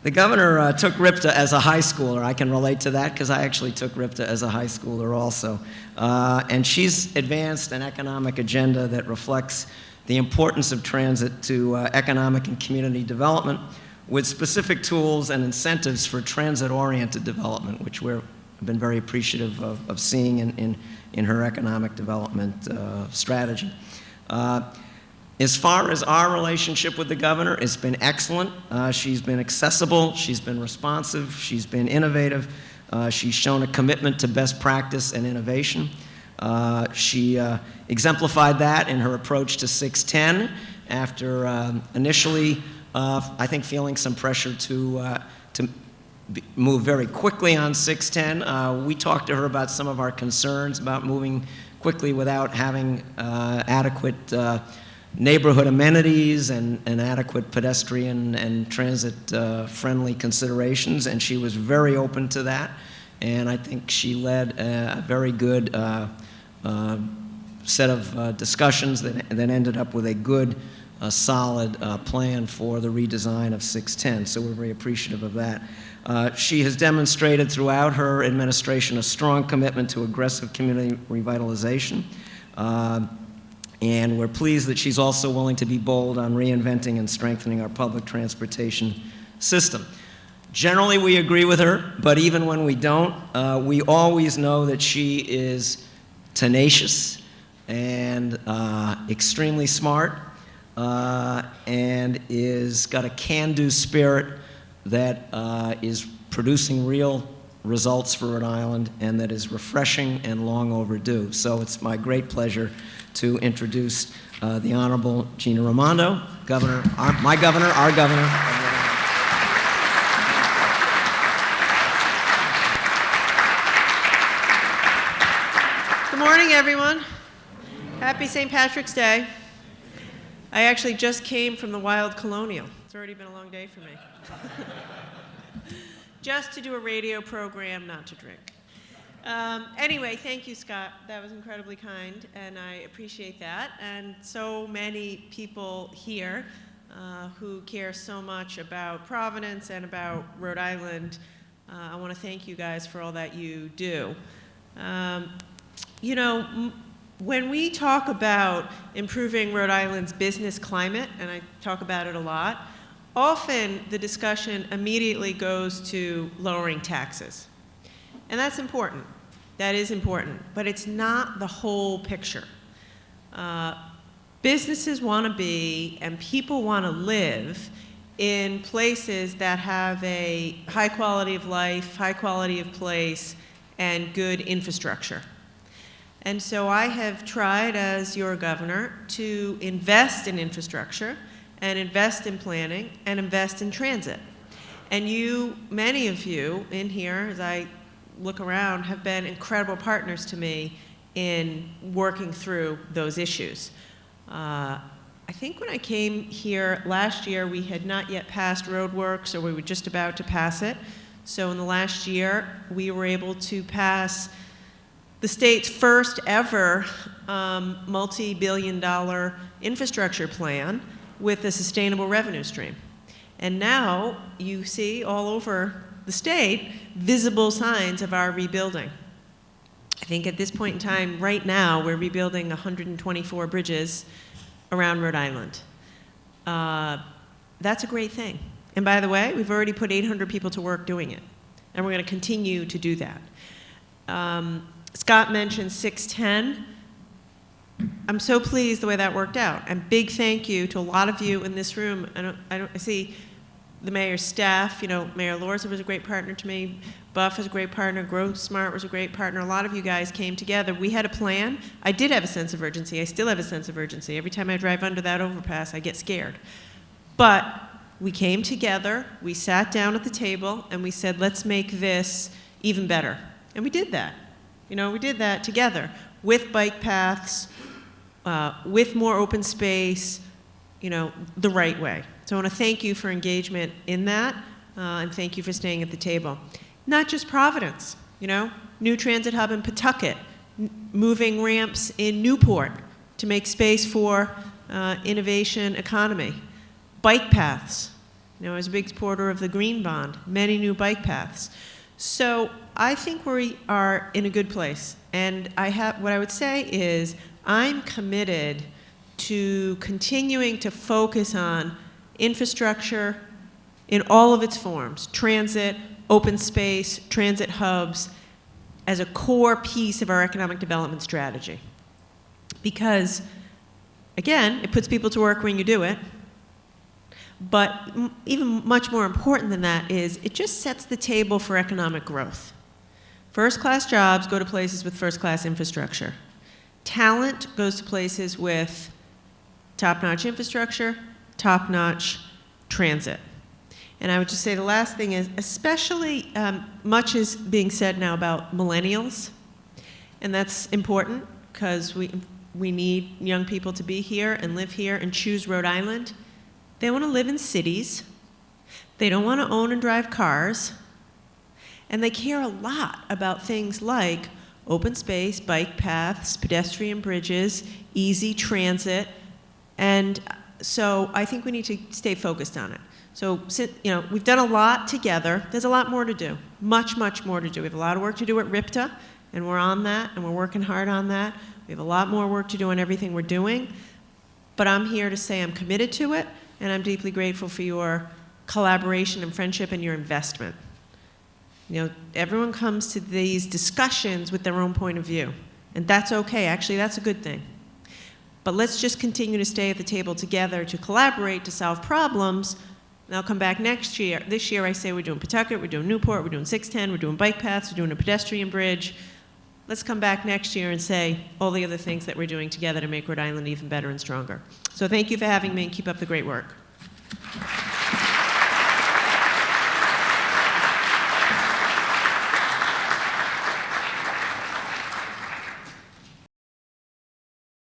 The governor took RIPTA as a high schooler. I can relate to that because I actually took RIPTA as a high schooler also. And she's advanced an economic agenda that reflects the importance of transit to economic and community development with specific tools and incentives for transit-oriented development, which we've been very appreciative of seeing in her economic development strategy. As far as our relationship with the governor, it's been excellent. She's been accessible, she's been responsive, she's been innovative, she's shown a commitment to best practice and innovation. She exemplified that in her approach to 610 after initially, I think, feeling some pressure to move very quickly on 610. We talked to her about some of our concerns about moving quickly without having adequate neighborhood amenities and adequate pedestrian and transit-friendly considerations, and she was very open to that. And I think she led a very good set of discussions that ended up with a good, solid plan for the redesign of 610. So we're very appreciative of that. She has demonstrated throughout her administration a strong commitment to aggressive community revitalization. And we're pleased that she's also willing to be bold on reinventing and strengthening our public transportation system. Generally, we agree with her, but even when we don't, we always know that she is tenacious and extremely smart and is got a can-do spirit that is producing real results for Rhode Island and that is refreshing and long overdue. So it's my great pleasure to introduce the Honorable Gina Raimondo, Governor, my governor, our governor. Good morning, everyone. Happy St. Patrick's Day. I actually just came from the Wild Colonial. It's already been a long day for me. Just to do a radio program, not to drink. Anyway, thank you, Scott. That was incredibly kind, and I appreciate that. And so many people here who care so much about Providence and about Rhode Island. I want to thank you guys for all that you do. You know, when we talk about improving Rhode Island's business climate, and I talk about it a lot, often the discussion immediately goes to lowering taxes. And that's important. That is important, but it's not the whole picture. Businesses want to be, and people want to live in places that have a high quality of life, high quality of place, and good infrastructure. And so I have tried, as your governor, to invest in infrastructure, and invest in planning, and invest in transit. And you, many of you in here, as I look around, have been incredible partners to me in working through those issues. I think when I came here last year, we had not yet passed roadworks, or we were just about to pass it. So in the last year, we were able to pass the state's first ever multi-billion-dollar infrastructure plan with a sustainable revenue stream. And now you see all over the state visible signs of our rebuilding. I think at this point in time, right now, we're rebuilding 124 bridges around Rhode Island. That's a great thing. And by the way, we've already put 800 people to work doing it. And we're going to continue to do that. Scott mentioned 610. I'm so pleased the way that worked out. And big thank you to a lot of you in this room. I see the mayor's staff. You know, Mayor Lorza was a great partner to me. Buff was a great partner. Growth Smart was a great partner. A lot of you guys came together. We had a plan. I did have a sense of urgency. I still have a sense of urgency. Every time I drive under that overpass, I get scared. But we came together. We sat down at the table, and we said, let's make this even better. And we did that. You know, we did that together with bike paths, with more open space, you know, the right way. So I want to thank you for engagement in that, and thank you for staying at the table. Not just Providence, you know, new transit hub in Pawtucket, moving ramps in Newport to make space for innovation economy, bike paths, You know, I was a big supporter of the green bond, many new bike paths. So I think we are in a good place. And what I would say is I'm committed to continuing to focus on infrastructure in all of its forms, transit, open space, transit hubs, as a core piece of our economic development strategy. Because, again, it puts people to work when you do it, but even much more important than that is it just sets the table for economic growth. First-class jobs go to places with first-class infrastructure. Talent goes to places with top-notch infrastructure, top-notch transit. And I would just say the last thing is, especially much is being said now about millennials, and that's important because we need young people to be here and live here and choose Rhode Island. They want to live in cities. They don't want to own and drive cars. And they care a lot about things like open space, bike paths, pedestrian bridges, easy transit. And so I think we need to stay focused on it. So, you know, we've done a lot together. There's a lot more to do, much, much more to do. We have a lot of work to do at RIPTA, and we're on that, and we're working hard on that. We have a lot more work to do on everything we're doing. But I'm here to say I'm committed to it, and I'm deeply grateful for your collaboration and friendship and your investment. You know, everyone comes to these discussions with their own point of view, and that's okay. Actually, that's a good thing. But let's just continue to stay at the table together to collaborate to solve problems. And I'll come back next year. This year I say we're doing Pawtucket, we're doing Newport, we're doing 610, we're doing bike paths, we're doing a pedestrian bridge. Let's come back next year and say all the other things that we're doing together to make Rhode Island even better and stronger. So thank you for having me, and keep up the great work.